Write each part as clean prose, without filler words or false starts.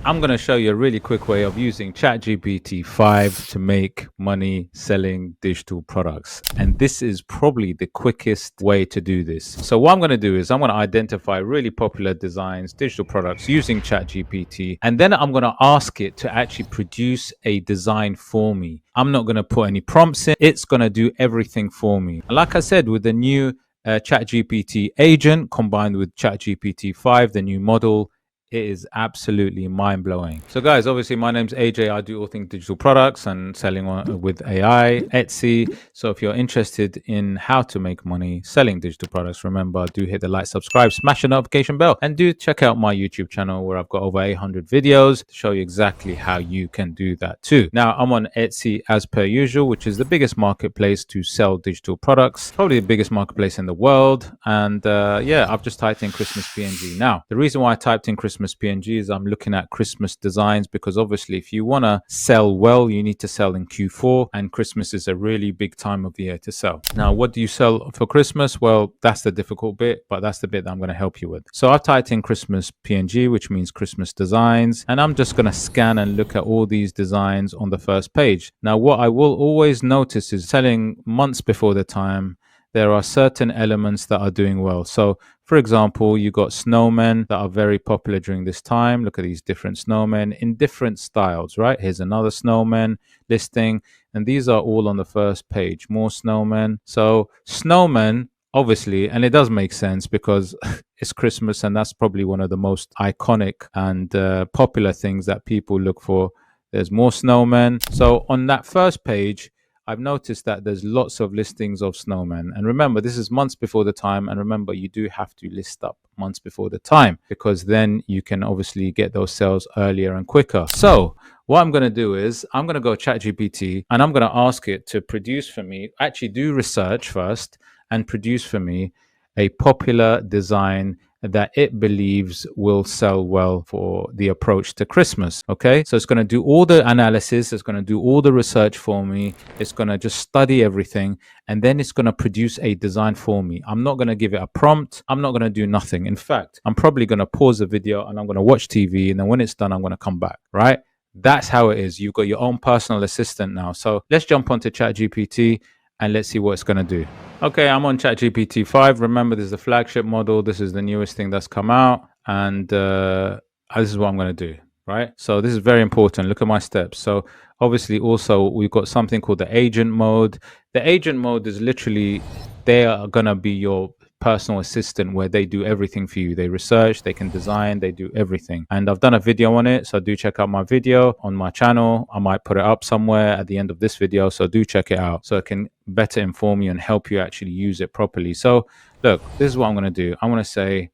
I'm going to show you a really quick way of using ChatGPT 5 to make money selling digital products. And this is probably the quickest way to do this. So what I'm going to do is I'm going to identify really popular designs, digital products using ChatGPT, and then I'm going to ask it to actually produce a design for me. I'm not going to put any prompts in. It's going to do everything for me. And like I said, with the new ChatGPT agent combined with ChatGPT 5, the new model, it is absolutely mind-blowing. So guys, obviously my name's AJ. I do all things digital products and selling with AI, Etsy. So if you're interested in how to make money selling digital products, remember, do hit the like, subscribe, smash the notification bell, and do check out my YouTube channel where I've got over 800 videos to show you exactly how you can do that too. Now, I'm on Etsy as per usual, which is the biggest marketplace to sell digital products, probably the biggest marketplace in the world. And yeah, I've just typed in Christmas PNG. Now, the reason why I typed in Christmas PNG is I'm looking at Christmas designs, because obviously if you want to sell well, you need to sell in Q4, and Christmas is a really big time of the year to sell. Now, what do you sell for Christmas? Well, that's the difficult bit, but that's the bit that I'm going to help you with. So I've typed in Christmas PNG, which means Christmas designs, and I'm just going to scan and look at all these designs on the first page. Now, what I will always notice is selling months before the time, there are certain elements that are doing well. So for example, you got snowmen that are very popular during this time. Look at these different snowmen in different styles, right? Here's another snowman listing, and these are all on the first page. More snowmen. So snowmen, obviously, and it does make sense because it's Christmas, and that's probably one of the most iconic and popular things that people look for. There's more snowmen. So on that first page, I've noticed that there's lots of listings of snowmen. And remember, this is months before the time. And remember, you do have to list up months before the time, because then you can obviously get those sales earlier and quicker. So what I'm going to do is I'm going to go ChatGPT and I'm going to ask it to produce for me, actually do research first and produce for me a popular design that it believes will sell well for the approach to Christmas. Okay, so it's going to do all the analysis, it's going to do all the research for me, it's going to just study everything, and then it's going to produce a design for me. I'm not going to give it a prompt, I'm not going to do nothing. In fact, I'm probably going to pause the video and I'm going to watch TV, and then when it's done, I'm going to come back, right? That's how it is. You've got your own personal assistant now. So let's jump onto ChatGPT and let's see what it's going to do. Okay, I'm on ChatGPT 5. Remember, this is the flagship model. This is the newest thing that's come out. And this is what I'm going to do, right? So this is very important. Look at my steps. So obviously also we've got something called the agent mode. The agent mode is literally, they are going to be your personal assistant where they do everything for you. They research, they can design, they do everything. And I've done a video on it, so do check out my video on my channel. I might put it up somewhere at the end of this video, so do check it out so it can better inform you and help you actually use it properly. So look, this is what I'm going to do. I'm going to say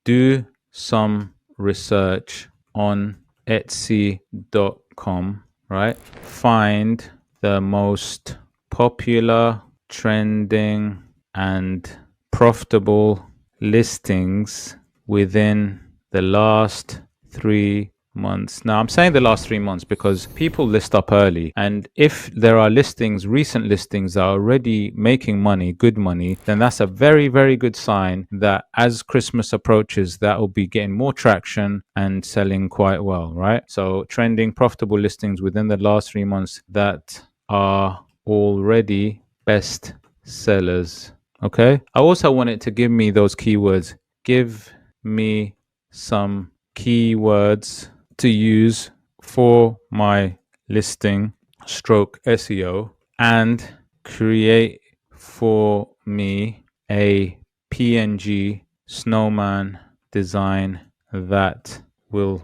do some research on Etsy.com, right? Find the most popular, trending and profitable listings within the last 3 months. Now, I'm saying the last 3 months because people list up early, and if there are listings, recent listings that are already making money, good money, then that's a very, very good sign that as Christmas approaches, that will be getting more traction and selling quite well, right? So trending profitable listings within the last 3 months that are already best sellers. Okay, I also want it to give me those keywords. Give me some keywords to use for my listing stroke SEO, and create for me a PNG snowman design that will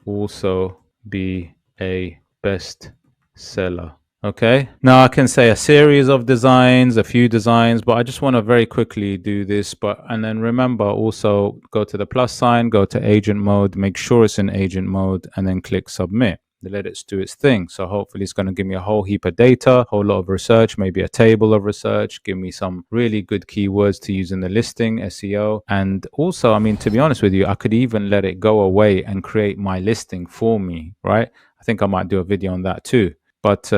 also be a best seller. Okay, now I can say a series of designs, a few designs, but I just want to very quickly do this. And then remember, also go to the plus sign, go to agent mode, make sure it's in agent mode, and then click submit. Let it do its thing. So hopefully it's going to give me a whole heap of data, a whole lot of research, maybe a table of research, give me some really good keywords to use in the listing, SEO. And also, I mean, to be honest with you, I could even let it go away and create my listing for me, right? I think I might do a video on that too. But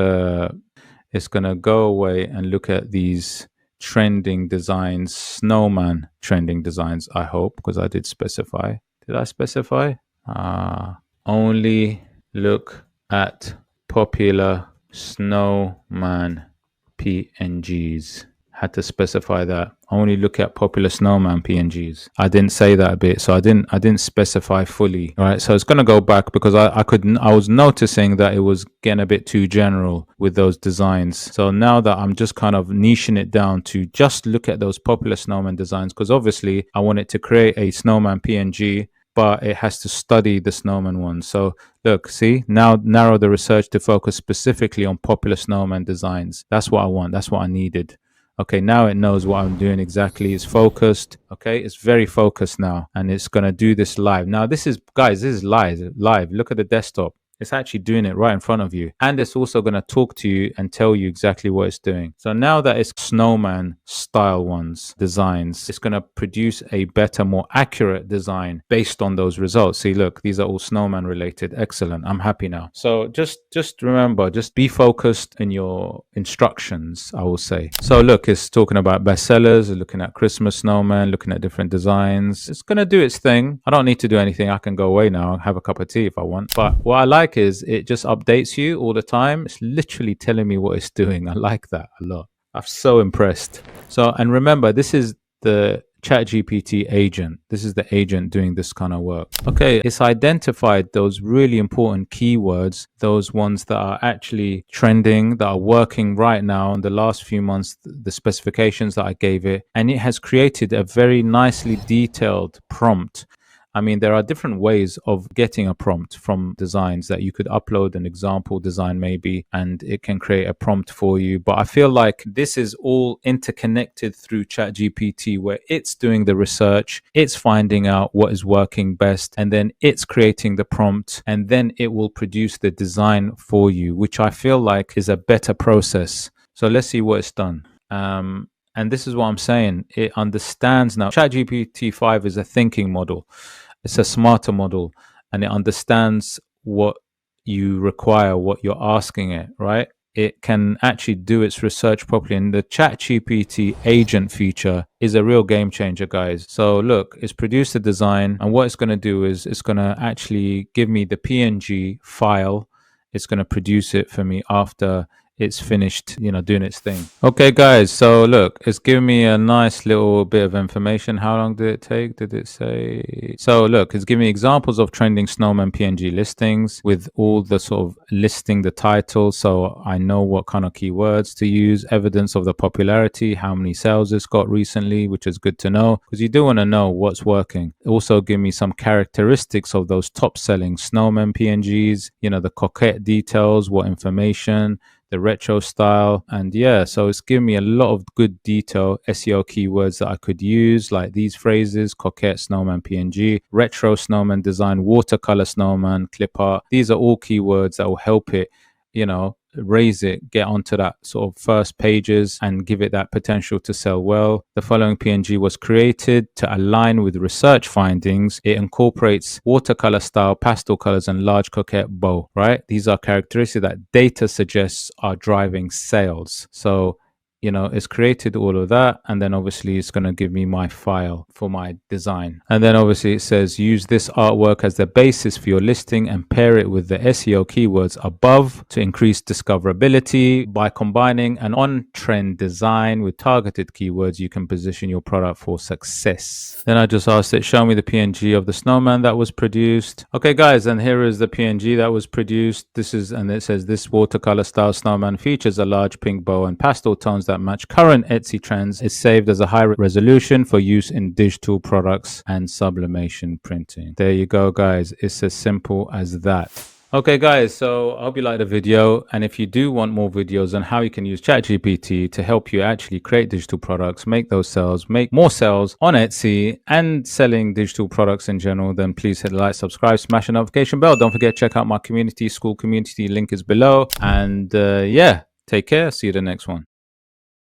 it's going to go away and look at these trending designs, snowman trending designs, I hope, because I did specify. Did I specify? Only look at popular snowman PNGs. Had to specify that. Only look at popular snowman PNGs. I didn't say that a bit, so I didn't specify fully. All right, so it's gonna go back because I was noticing that it was getting a bit too general with those designs. So now that I'm just kind of niching it down to just look at those popular snowman designs, because obviously I want it to create a snowman PNG, but it has to study the snowman one. So look, see, now narrow the research to focus specifically on popular snowman designs. That's what I want. That's what I needed. Okay, now it knows what I'm doing exactly. It's focused. Okay, it's very focused now, and it's gonna do this live. Now, this is, guys, this is live. Live. Look at the desktop. It's actually doing it right in front of you. And it's also going to talk to you and tell you exactly what it's doing. So now that it's snowman style ones, designs, it's going to produce a better, more accurate design based on those results. See, look, these are all snowman related. Excellent. I'm happy now. So just remember, just be focused in your instructions, I will say. So look, it's talking about bestsellers, looking at Christmas snowman, looking at different designs. It's going to do its thing. I don't need to do anything. I can go away now, have a cup of tea if I want. But what I like is it just updates you all the time. It's literally telling me what it's doing. I like that a lot. I'm so impressed. So, and remember, this is the ChatGPT agent. This is the agent doing this kind of work. Okay, it's identified those really important keywords, those ones that are actually trending, that are working right now in the last few months, the specifications that I gave it, and it has created a very nicely detailed prompt. I mean, there are different ways of getting a prompt from designs that you could upload an example design maybe, and it can create a prompt for you. But I feel like this is all interconnected through ChatGPT, where it's doing the research, it's finding out what is working best, and then it's creating the prompt, and then it will produce the design for you, which I feel like is a better process. So let's see what it's done. And this is what I'm saying. It understands now. ChatGPT 5 is a thinking model. It's a smarter model, and it understands what you require, what you're asking it, right? It can actually do its research properly. And the ChatGPT agent feature is a real game changer, guys. So look, it's produced a design, and what it's going to do is it's going to actually give me the PNG file. It's going to produce it for me after it's finished, doing its thing. Okay, guys, so look, it's giving me a nice little bit of information. How long did it take? Did it say? So look, it's giving me examples of trending snowman PNG listings with all the sort of listing the title, so I know what kind of keywords to use, evidence of the popularity, how many sales it's got recently, which is good to know because you do want to know what's working. Also give me some characteristics of those top selling snowman PNGs, the coquette details, what information, the retro style, and yeah, so it's giving me a lot of good detail SEO keywords that I could use, like these phrases: coquette snowman PNG, retro snowman design, watercolor snowman, clip art. These are all keywords that will help it, raise it, get onto that sort of first pages and give it that potential to sell well. The following PNG was created to align with research findings. It incorporates watercolor style, pastel colors, and large coquette bow, right? These are characteristics that data suggests are driving sales. So it's created all of that, and then obviously it's going to give me my file for my design. And then obviously it says use this artwork as the basis for your listing and pair it with the SEO keywords above to increase discoverability. By combining an on-trend design with targeted keywords, you can position your product for success. Then I just asked it, show me the PNG of the snowman that was produced. Okay, guys, and here is the PNG that was produced. And it says this watercolor style snowman features a large pink bow and pastel tones that match current Etsy trends. It's saved as a high resolution for use in digital products and sublimation printing. There you go, guys. It's as simple as that. Okay, guys, so I hope you liked the video. And if you do want more videos on how you can use ChatGPT to help you actually create digital products, make those sales, make more sales on Etsy and selling digital products in general, then please hit like, subscribe, smash the notification bell. Don't forget, check out my community, school community. Link is below. And yeah, take care. See you the next one.